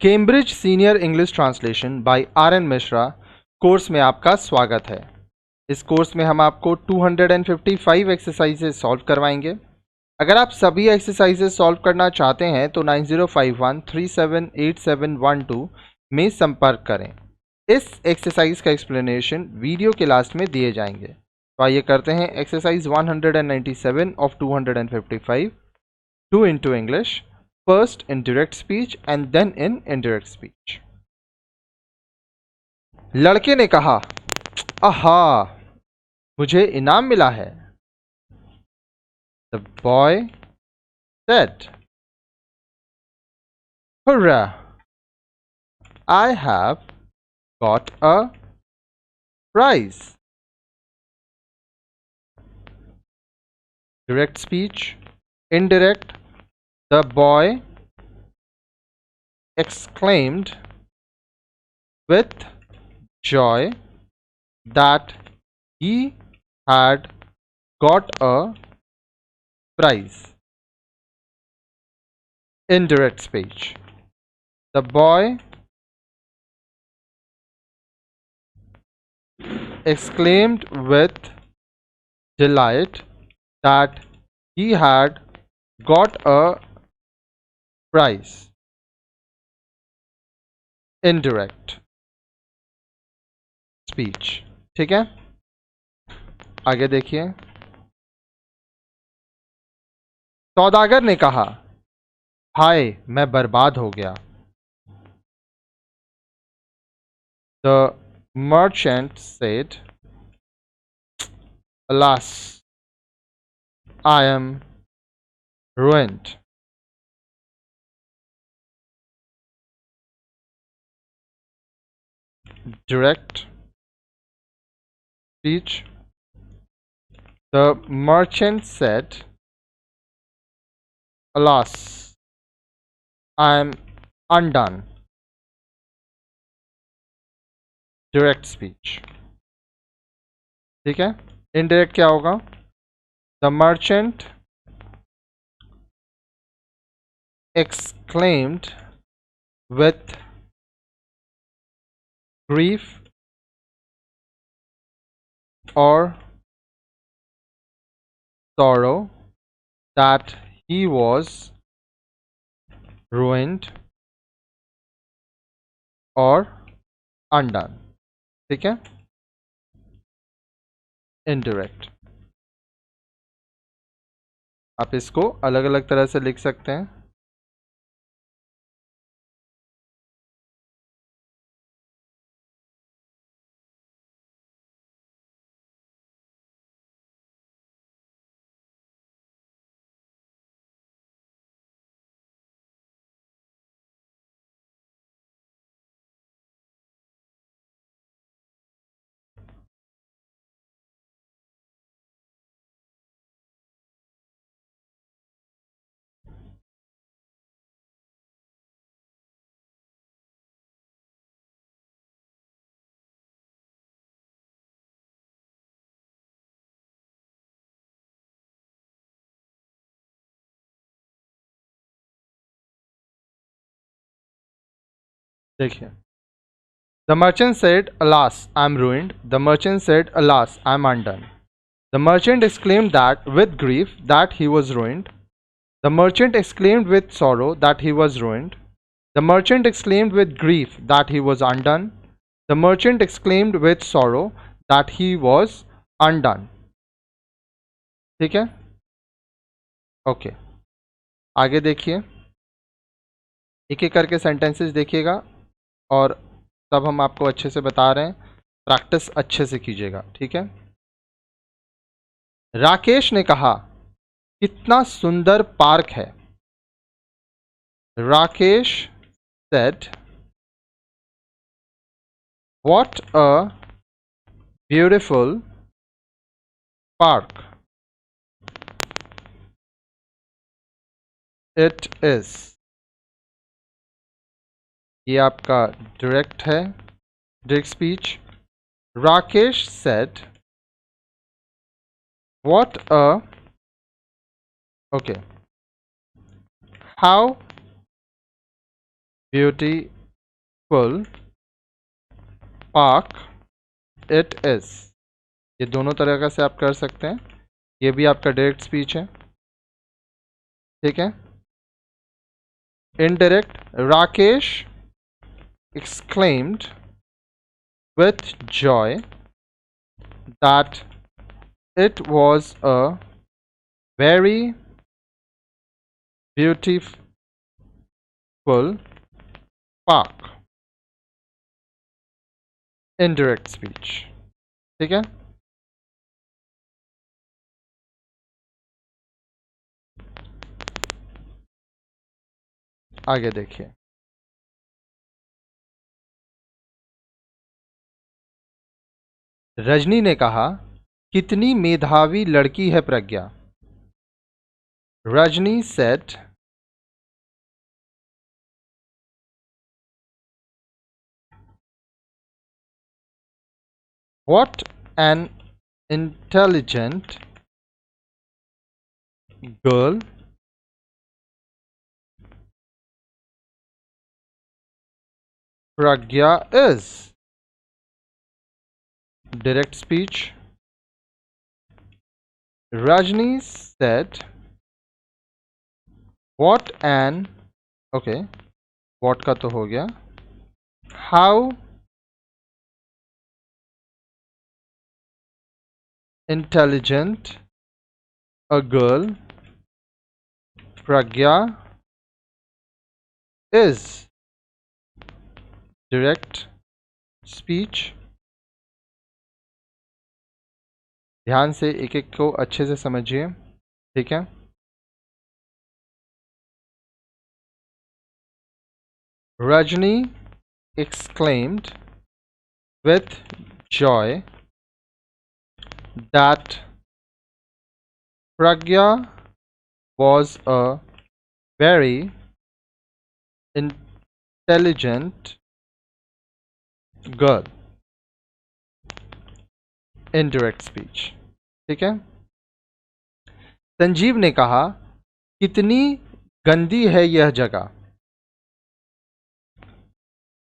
Cambridge senior English translation by R N Mishra course में आपका स्वागत है। इस कोर्स में हम आपको 255 एक्सरसाइजेस सॉल्व करवाएंगे। अगर आप सभी एक्सरसाइजेस सॉल्व करना चाहते हैं तो 9051378712 में संपर्क करें। इस एक्सरसाइज का एक्सप्लेनेशन वीडियो के लास्ट में दिए जाएंगे। तो आइए करते हैं exercise 197 of 255 2 into English, first in direct speech and then in indirect speech. लड़के ने कहा, आहा, मुझे इनाम मिला है। The boy said, hurrah, I have got a prize. Direct speech, indirect. The boy exclaimed with joy that he had got a prize. Indirect speech. The boy exclaimed with delight that he had got a prize. Indirect speech. ठीक है, आगे देखिए। सौदागर ने कहा, हाय, मैं बर्बाद हो गया। The merchant said, alas, I am ruined. Direct speech. The merchant said, alas, I am undone. Direct speech. ठीक है, indirect क्या होगा? The merchant exclaimed with grief or sorrow that he was ruined or undone. ठीक है, indirect. आप इसको अलग अलग तरह से लिख सकते हैं। देखिए, the merchant said, alas, I am ruined. The merchant said, alas, I am undone. The merchant exclaimed that with grief that he was ruined. The merchant exclaimed with sorrow that he was ruined. The merchant exclaimed with grief that he was undone. The merchant exclaimed with sorrow that he was undone. ठीक है, okay. आगे देखिए, एक एक करके sentences देखिएगा और तब हम आपको अच्छे से बता रहे हैं, प्रैक्टिस अच्छे से कीजिएगा। ठीक है। राकेश ने कहा, कितना सुंदर पार्क है। Rakesh said, what a beautiful park it is. ये आपका डायरेक्ट है, direct speech. Rakesh said, what a okay, how beauty park it is। ये दोनों तरह का से आप कर सकते हैं, ये भी आपका डायरेक्ट स्पीच है, ठीक है। Indirect, Rakesh exclaimed with joy that it was a very beautiful park। Indirect speech, ठीक है। आगे देखिए, रजनी ने कहा, कितनी मेधावी लड़की है Pragya. Rajni said, what an intelligent girl Pragya is। Direct speech, Rajni said, what an, okay, what का तो हो गया, how intelligent a girl Pragya is। Direct speech, ध्यान से एक एक को अच्छे से समझिए, ठीक है। Rajni exclaimed with joy that Pragya was a very intelligent girl। Indirect speech, ठीक है। संजीव ने कहा, कितनी गंदी है यह जगह।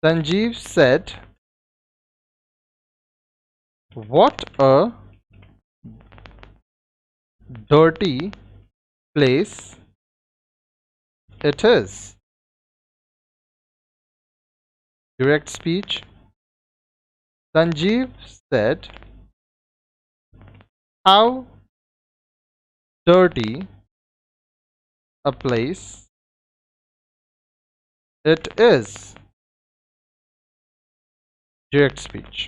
Sanjeev said, what a dirty place it is। Direct speech, Sanjeev said, how dirty a place it is। Direct speech,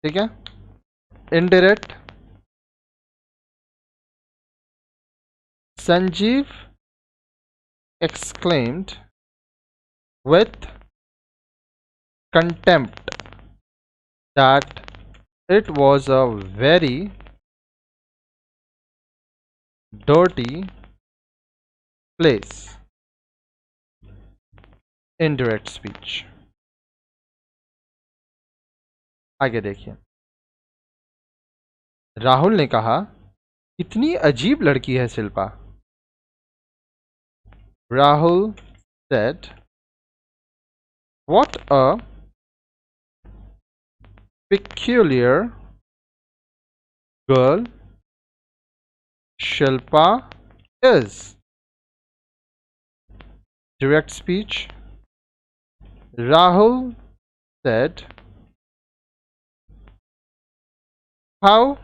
ठीक है। Indirect, Sanjeev exclaimed with contempt that it was a very dirty place। Indirect speech, आगे देखिए, राहुल ने कहा, कितनी अजीब लड़की है Shilpa. Rahul said, what a peculiar girl Shilpa is। Direct speech, Rahul said, how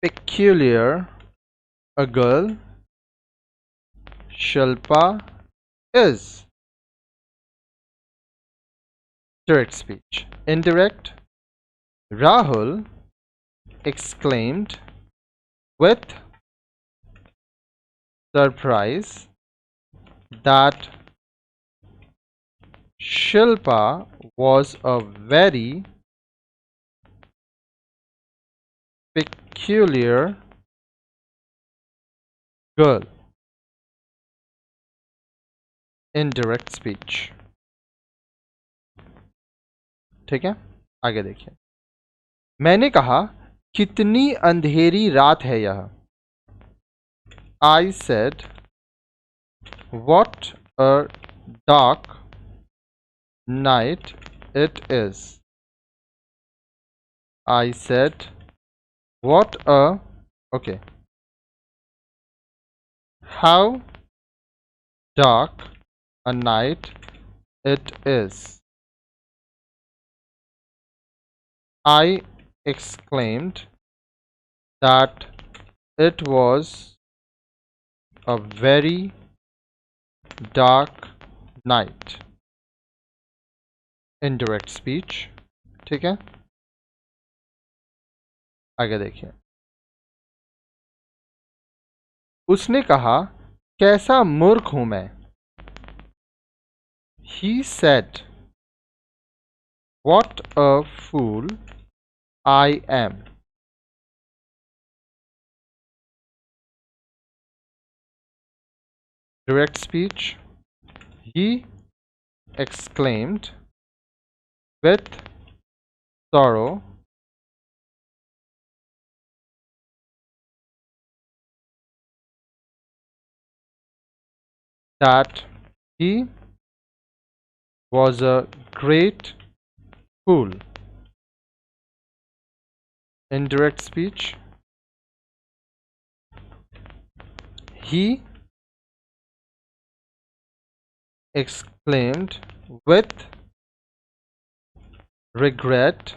peculiar a girl Shilpa is। Direct speech, indirect, Rahul exclaimed with surprise that Shilpa was a very peculiar girl। Indirect speech, ठीक है। आगे देखिए, मैंने कहा, कितनी अंधेरी रात है यह। I said, what a dark night it is. I said, what a... Okay. How dark a night it is. I exclaimed that it was a very dark night. Indirect speech. ठीक है, आगे देखिए. उसने कहा, कैसा मूर्ख हूं मैं. He said, what a fool I am. Direct speech. He exclaimed with sorrow that he was a great fool. Indirect speech. He exclaimed with regret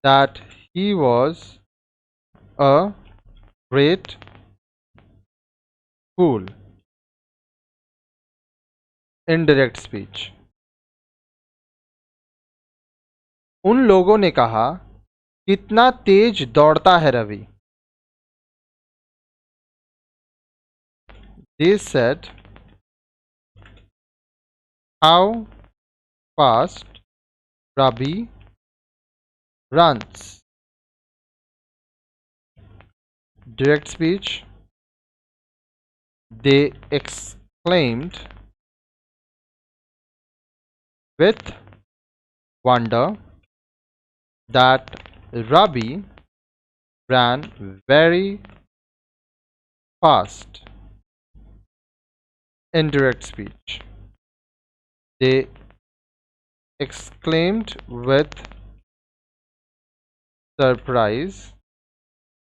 that he was a great fool. Indirect speech. उन लोगों ने कहा, कितना तेज दौड़ता है Ravi. They said, how fast Ravi runs. Direct speech. They exclaimed with wonder that Ravi ran very fast. Indirect speech. They exclaimed with surprise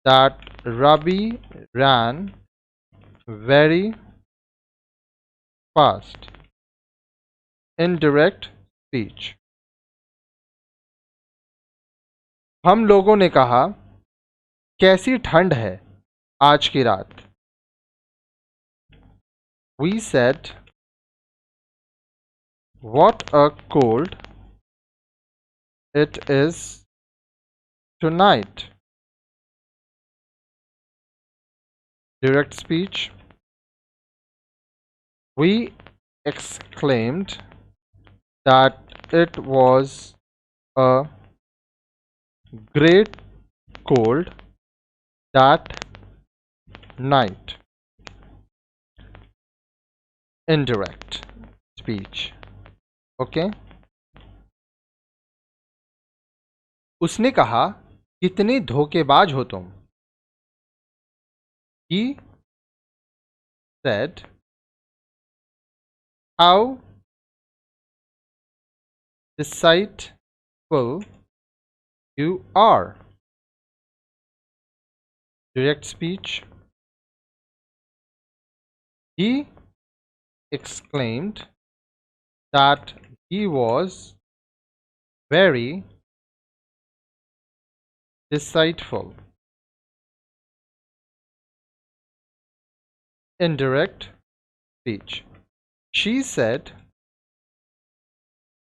that Ravi ran very fast. Indirect speech. हम लोगों ने कहा, कैसी ठंड है आज की रात. We said, what a cold it is tonight. Direct speech. We exclaimed that it was a great cold that night. Indirect speech. Okay. उसने कहा, कितने धोखेबाज हो तुम. He said, how deceitful you are. Direct speech. He exclaimed that he was very deceitful. Indirect speech. She said,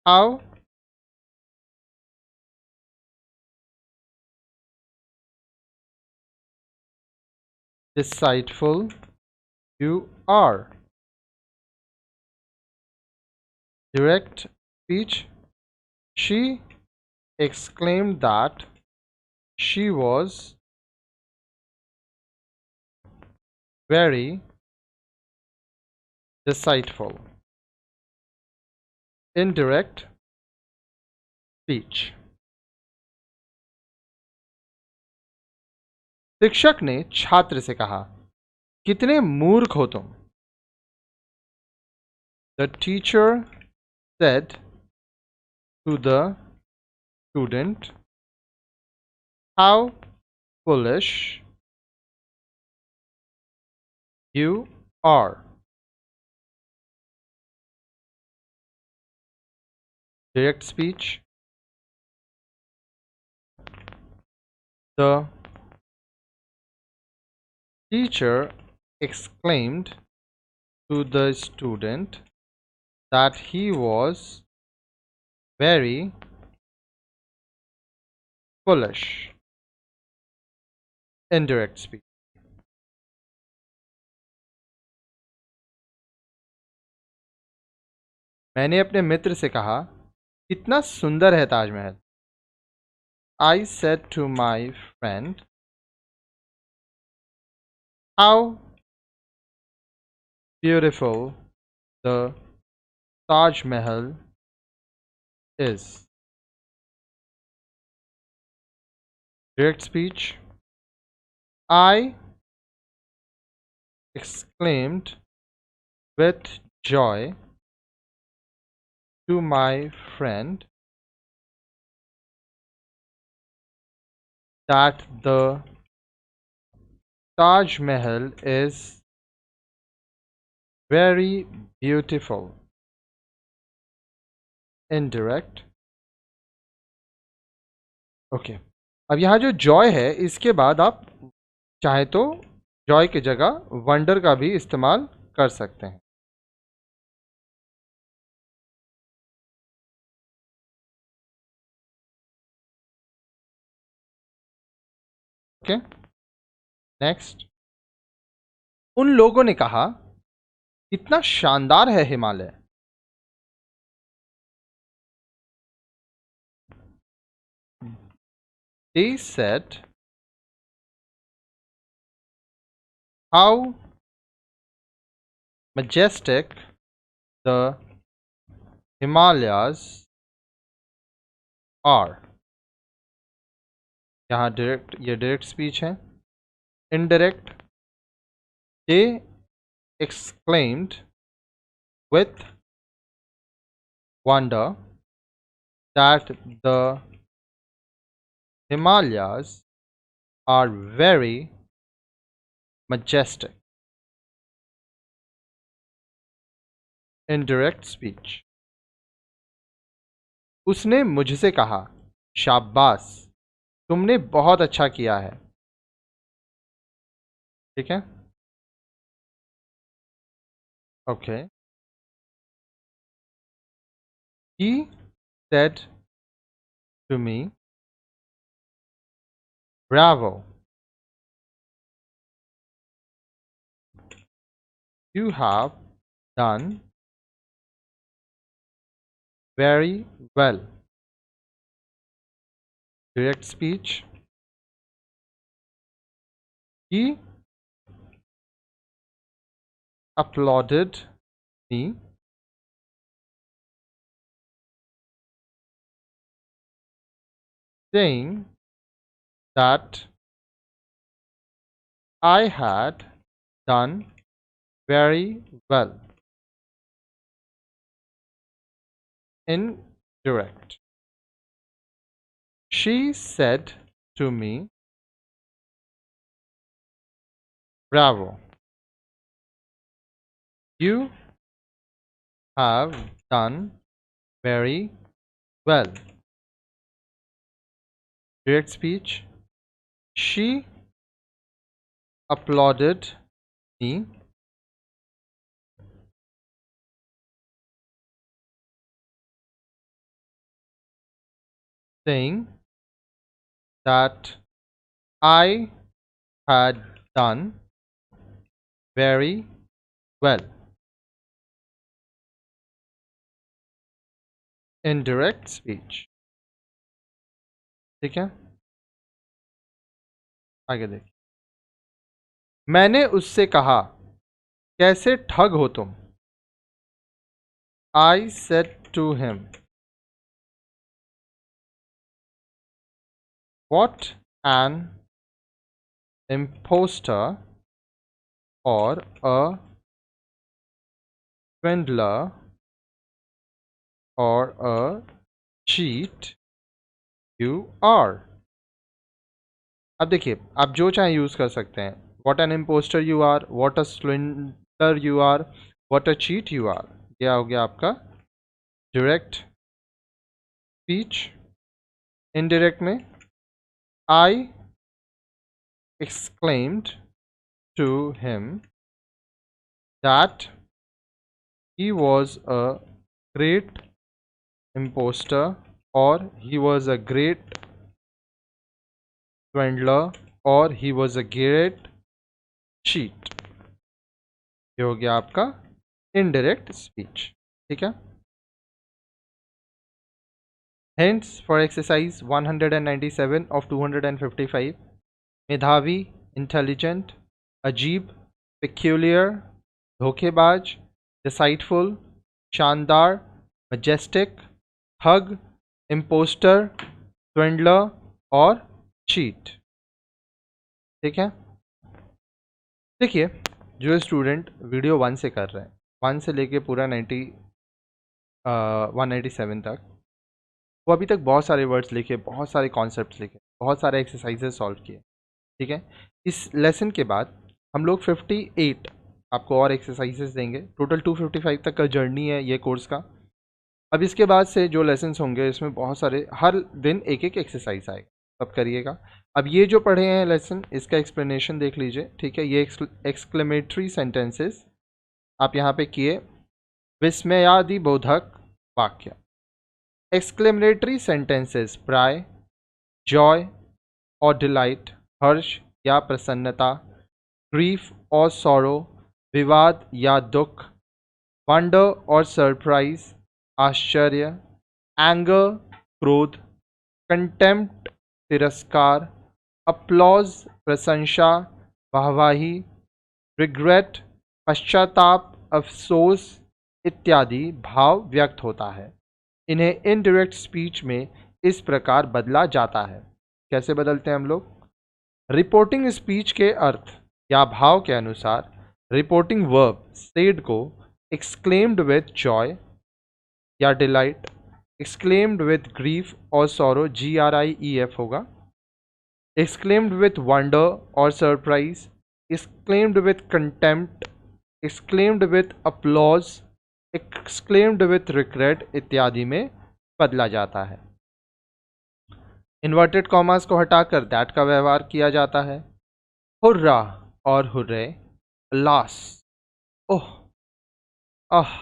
how deceitful you are. Direct speech. She exclaimed that she was very deceitful. Indirect speech. शिक्षक ने छात्र से कहा, कितने मूर्ख हो तुम. The teacher said to the student, how foolish you are. Direct speech. The teacher exclaimed to the student that he was very foolish. Indirect speech. मैंने अपने मित्र से कहा, कितना सुंदर है Taj Mahal. I said to my friend, how beautiful the Taj Mahal is. Direct speech. I exclaimed with joy to my friend that the Taj Mahal is very beautiful. Indirect. Okay अब यहाँ जो जॉय है इसके बाद आप चाहे तो जॉय की जगह वंडर का भी इस्तेमाल कर सकते हैं. Okay next. उन लोगों ने कहा, कितना शानदार है Himalaya. They said, how majestic the Himalayas are. यहाँ ये डायरेक्ट स्पीच है. Indirect. They exclaimed with wonder that the Himalayas are very majestic. Indirect speech. उसने मुझसे कहा, शाबाश, तुमने बहुत अच्छा किया है. ठीक है. Okay. He said to me, bravo, you have done very well. Direct speech. He applauded me saying that I had done very well. Indirect. She said to me, bravo, you have done very well. Direct speech. She applauded me saying that I had done very well. Indirect speech. ठीक है. आगे देखिए. मैंने उससे कहा, कैसे ठग हो तुम. I said to him, what an impostor or a swindler or a cheat you are. अब देखिए, आप जो चाहे यूज कर सकते हैं. What an imposter you are, what a swindler you are, what a cheat you are. यह हो गया आपका डायरेक्ट स्पीच. इनडायरेक्ट में I exclaimed to him that he was a great imposter or he was a great swindler or he was a great cheat. ये हो गया आपका indirect speech. ठीक है. Hints for exercise 197 of 255. मेधावी, intelligent, अजीब, peculiar, धोखेबाज, deceitful, शानदार, majestic, hug, imposter, swindler और cheat. ठीक है. देखिए, जो स्टूडेंट वीडियो 1 से कर रहे हैं, 1 से लेके पूरा 197 तक, वो अभी तक बहुत सारे वर्ड्स लिखे, बहुत सारे कॉन्सेप्ट्स लिखे, बहुत सारे एक्सरसाइजेस सॉल्व किए. ठीक है. इस लेसन के बाद हम लोग 58 आपको और एक्सरसाइजेस देंगे. टोटल 255 तक का जर्नी है ये कोर्स का. अब इसके बाद से जो लेसन्स होंगे इसमें बहुत सारे, हर दिन एक एक एक्सरसाइज आएगा, सब करिएगा. अब ये जो पढ़े हैं लेसन, इसका एक्सप्लेनेशन देख लीजिए. ठीक है. ये एक्सक्लेमेटरी सेंटेंसेस आप यहाँ पे किए. विस्मयादि बोधक वाक्य. एक्सक्लेमेटरी सेंटेंसेस प्राय जॉय और डिलाइट, हर्ष या प्रसन्नता, ग्रीफ और सॉरो, विवाद या दुख, वंडर और सरप्राइज, आश्चर्य, एंगर क्रोध, कंटेम्प्ट तिरस्कार, अपलॉज प्रशंसा वाहवाही, रिग्रेट पश्चाताप अफसोस इत्यादि भाव व्यक्त होता है. इन्हें इनडायरेक्ट स्पीच में इस प्रकार बदला जाता है. कैसे बदलते हैं हम लोग? रिपोर्टिंग स्पीच के अर्थ या भाव के अनुसार रिपोर्टिंग वर्ब सेड को एक्सक्लेम्ड विथ जॉय या डिलाइट, एक्सक्लेम्ड विथ ग्रीफ और सॉरो GRIEF होगा, एक्सक्लेम्ड विथ वंडर और surprise, exclaimed with contempt, exclaimed with applause, exclaimed with regret इत्यादि में बदला जाता है. इन्वर्टेड कॉमास को हटाकर दैट का व्यवहार किया जाता है. हुर्रा और हुर्रे, लास, ओह, आह,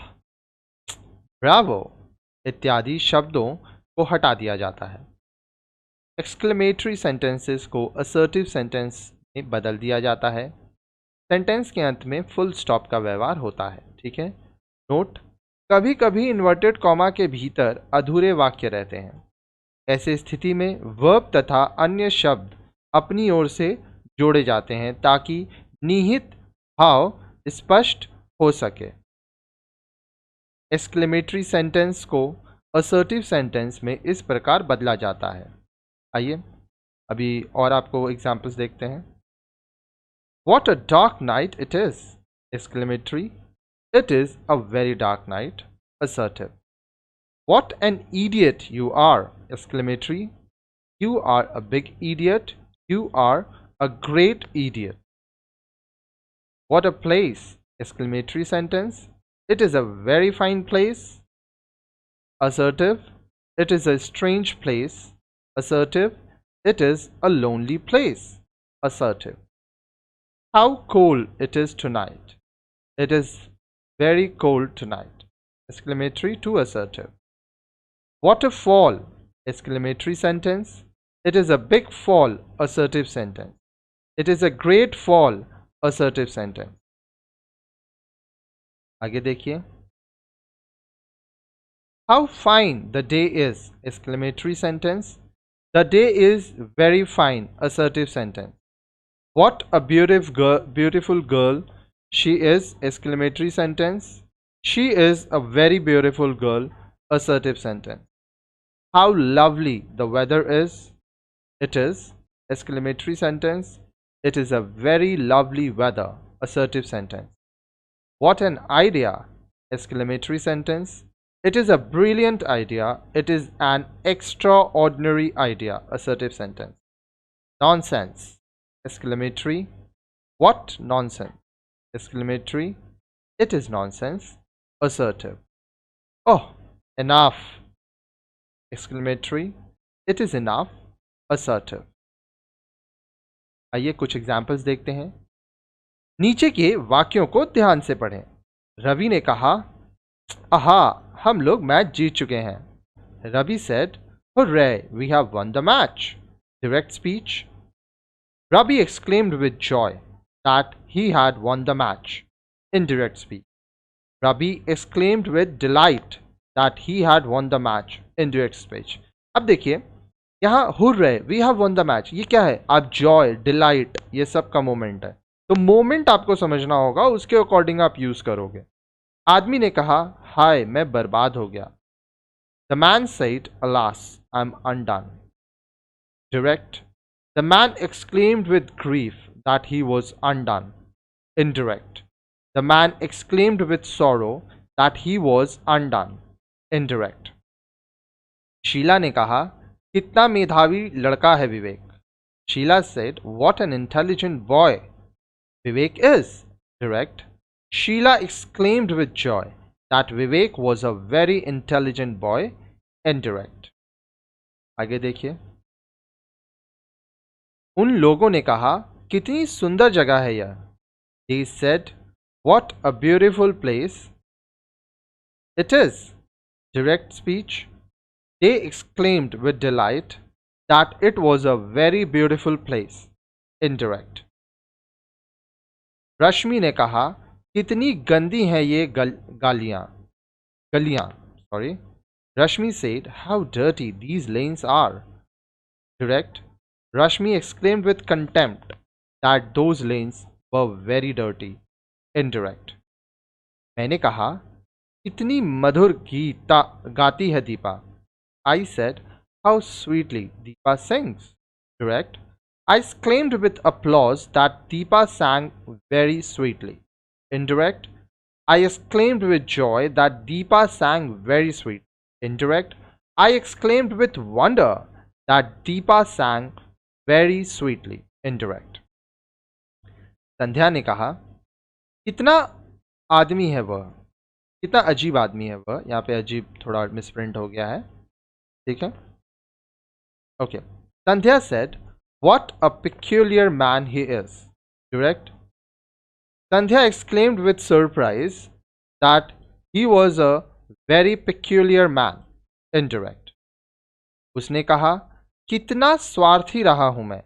ब्रावो इत्यादि शब्दों को हटा दिया जाता है. एक्सक्लेमेटरी सेंटेंसेस को असर्टिव सेंटेंस में बदल दिया जाता है. सेंटेंस के अंत में फुल स्टॉप का व्यवहार होता है. ठीक है. नोट: कभी कभी इन्वर्टेड कॉमा के भीतर अधूरे वाक्य रहते हैं. ऐसे स्थिति में वर्ब तथा अन्य शब्द अपनी ओर से जोड़े जाते हैं ताकि निहित भाव स्पष्ट हो सके. एक्सक्लेमेटरी सेंटेंस को असर्टिव सेंटेंस में इस प्रकार बदला जाता है. आइए अभी और आपको एग्जाम्पल्स देखते हैं. What a dark night it is! Exclamatory. It is a very dark night. Assertive. What an idiot you are! Exclamatory. You are a big idiot. You are a great idiot. What a place! Exclamatory sentence. It is a very fine place. Assertive. It is a strange place. Assertive. It is a lonely place. Assertive. How cold it is tonight. It is very cold tonight. Exclamatory to assertive. What a fall! Exclamatory sentence. It is a big fall. Assertive sentence. It is a great fall. Assertive sentence. आगे देखिए. How fine the day is! Exclamatory sentence. The day is very fine. Assertive sentence. What a beautiful girl she is! Exclamatory sentence. She is a very beautiful girl. Assertive sentence. How lovely the weather is! It is. Exclamatory sentence. It is a very lovely weather. Assertive sentence. What an idea! Exclamatory sentence. It is a brilliant idea. It is an extraordinary idea. Assertive sentence. Nonsense. Exclamatory. What nonsense? Exclamatory. It is nonsense. Assertive. Oh, enough. Exclamatory. It is enough. Assertive. आइए कुछ examples देखते हैं. नीचे के वाक्यों को ध्यान से पढ़ें. रवि ने कहा, आहा, हम लोग मैच जीत चुके हैं. Ravi said, hooray, we have won the match. Direct speech. Ravi exclaimed with joy that he had won the match. Indirect speech. Ravi exclaimed with delight that he had won the match. Indirect speech. अब देखिए यहाँ hooray, we have won the match, ये क्या है? आप joy, delight, ये सब का मोमेंट है. तो मोमेंट आपको समझना होगा, उसके अकॉर्डिंग आप यूज करोगे. आदमी ने कहा, हाय, मैं बर्बाद हो गया. The man said, alas, I'm undone. Direct. The man exclaimed with grief that he was undone. Indirect. The man exclaimed with sorrow that he was undone. Indirect. Sheila ने कहा, कितना मेधावी लड़का है विवेक. Sheila said, what an intelligent boy Vivek is. Direct. Sheila exclaimed with joy that Vivek was a very intelligent boy. Indirect. आगे देखिए. उन लोगों ने कहा, कितनी सुंदर जगह है यह. They said, what a beautiful place it is. Direct speech. They exclaimed with delight that it was a very beautiful place. Indirect. रश्मि ने कहा, कितनी गंदी हैं ये गलियां. Sorry. Rashmi said, how dirty these lanes are. Direct. Rashmi exclaimed with contempt that those lanes were very dirty. Indirect. मैंने कहा, कितनी मधुर गीता गाती है Deepa. I said, how sweetly Deepa sings. Direct. I exclaimed with applause that Deepa sang very sweetly. Indirect. I exclaimed with joy that Deepa sang very sweet. Indirect. I exclaimed with wonder that Deepa sang very sweetly. Indirect. संध्या ने कहा, कितना आदमी है वह, कितना अजीब आदमी है वह. यहाँ पे अजीब थोड़ा मिसप्रिंट हो गया है. ठीक है. Okay. Sandhya said, what a peculiar man he is. Direct. Sandhya exclaimed with surprise that he was a very peculiar man. Indirect. उसने कहा, कितना स्वार्थी रहा हूं मैं.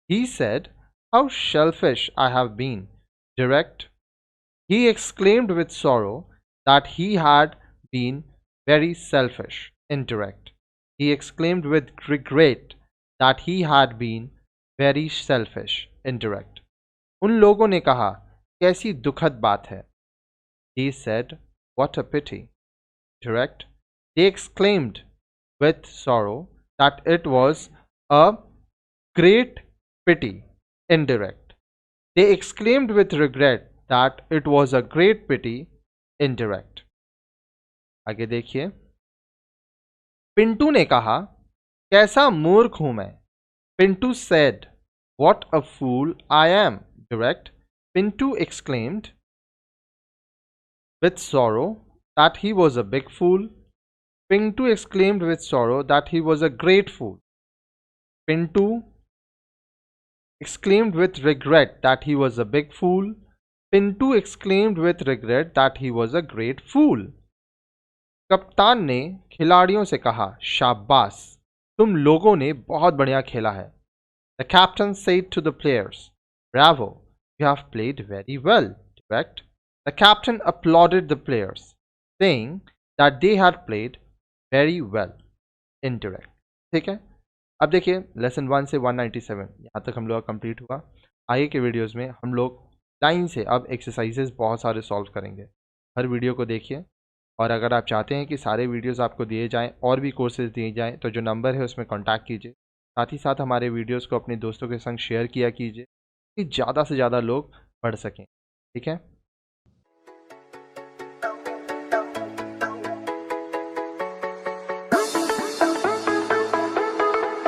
He said, how selfish I have been. Direct. He exclaimed with sorrow that he had been very selfish. Indirect. He exclaimed with regret that he had been very selfish. Indirect. उन लोगों ने कहा, कैसी दुखद बात है. He said, what a pity. Direct. They exclaimed with sorrow that it was a great pity. Indirect. They exclaimed with regret that it was a great pity. Indirect. आगे देखिए. पिंटू ने कहा, कैसा मूर्ख हूं मैं. Pintu said, what a fool I am. Direct. Pintu exclaimed with sorrow that he was a big fool. Pintu exclaimed with sorrow that he was a great fool. Pintu exclaimed with regret that he was a big fool. Pintu exclaimed with regret that he was a great fool. कप्तान ने खिलाड़ियों से कहा, शाबाश, तुम लोगों ने बहुत बढ़िया खेला है. The captain said to the players, bravo, you have played very well. Direct. The captain applauded the players, saying that they had played very well. Indirect. ठीक है. अब देखिए लेसन 1 से 197 यहाँ तक हम लोग का कंप्लीट हुआ. आगे के वीडियोस में हम लोग लाइन से अब एक्सरसाइजेस बहुत सारे सॉल्व करेंगे. हर वीडियो को देखिए, और अगर आप चाहते हैं कि सारे वीडियोस आपको दिए जाएं और भी कोर्सेज दिए जाएं तो जो नंबर है उसमें कांटेक्ट कीजिए. साथ ही साथ हमारे वीडियोस को अपने दोस्तों के संग शेयर किया कीजिए कि ज़्यादा से ज़्यादा लोग पढ़ सकें. ठीक है.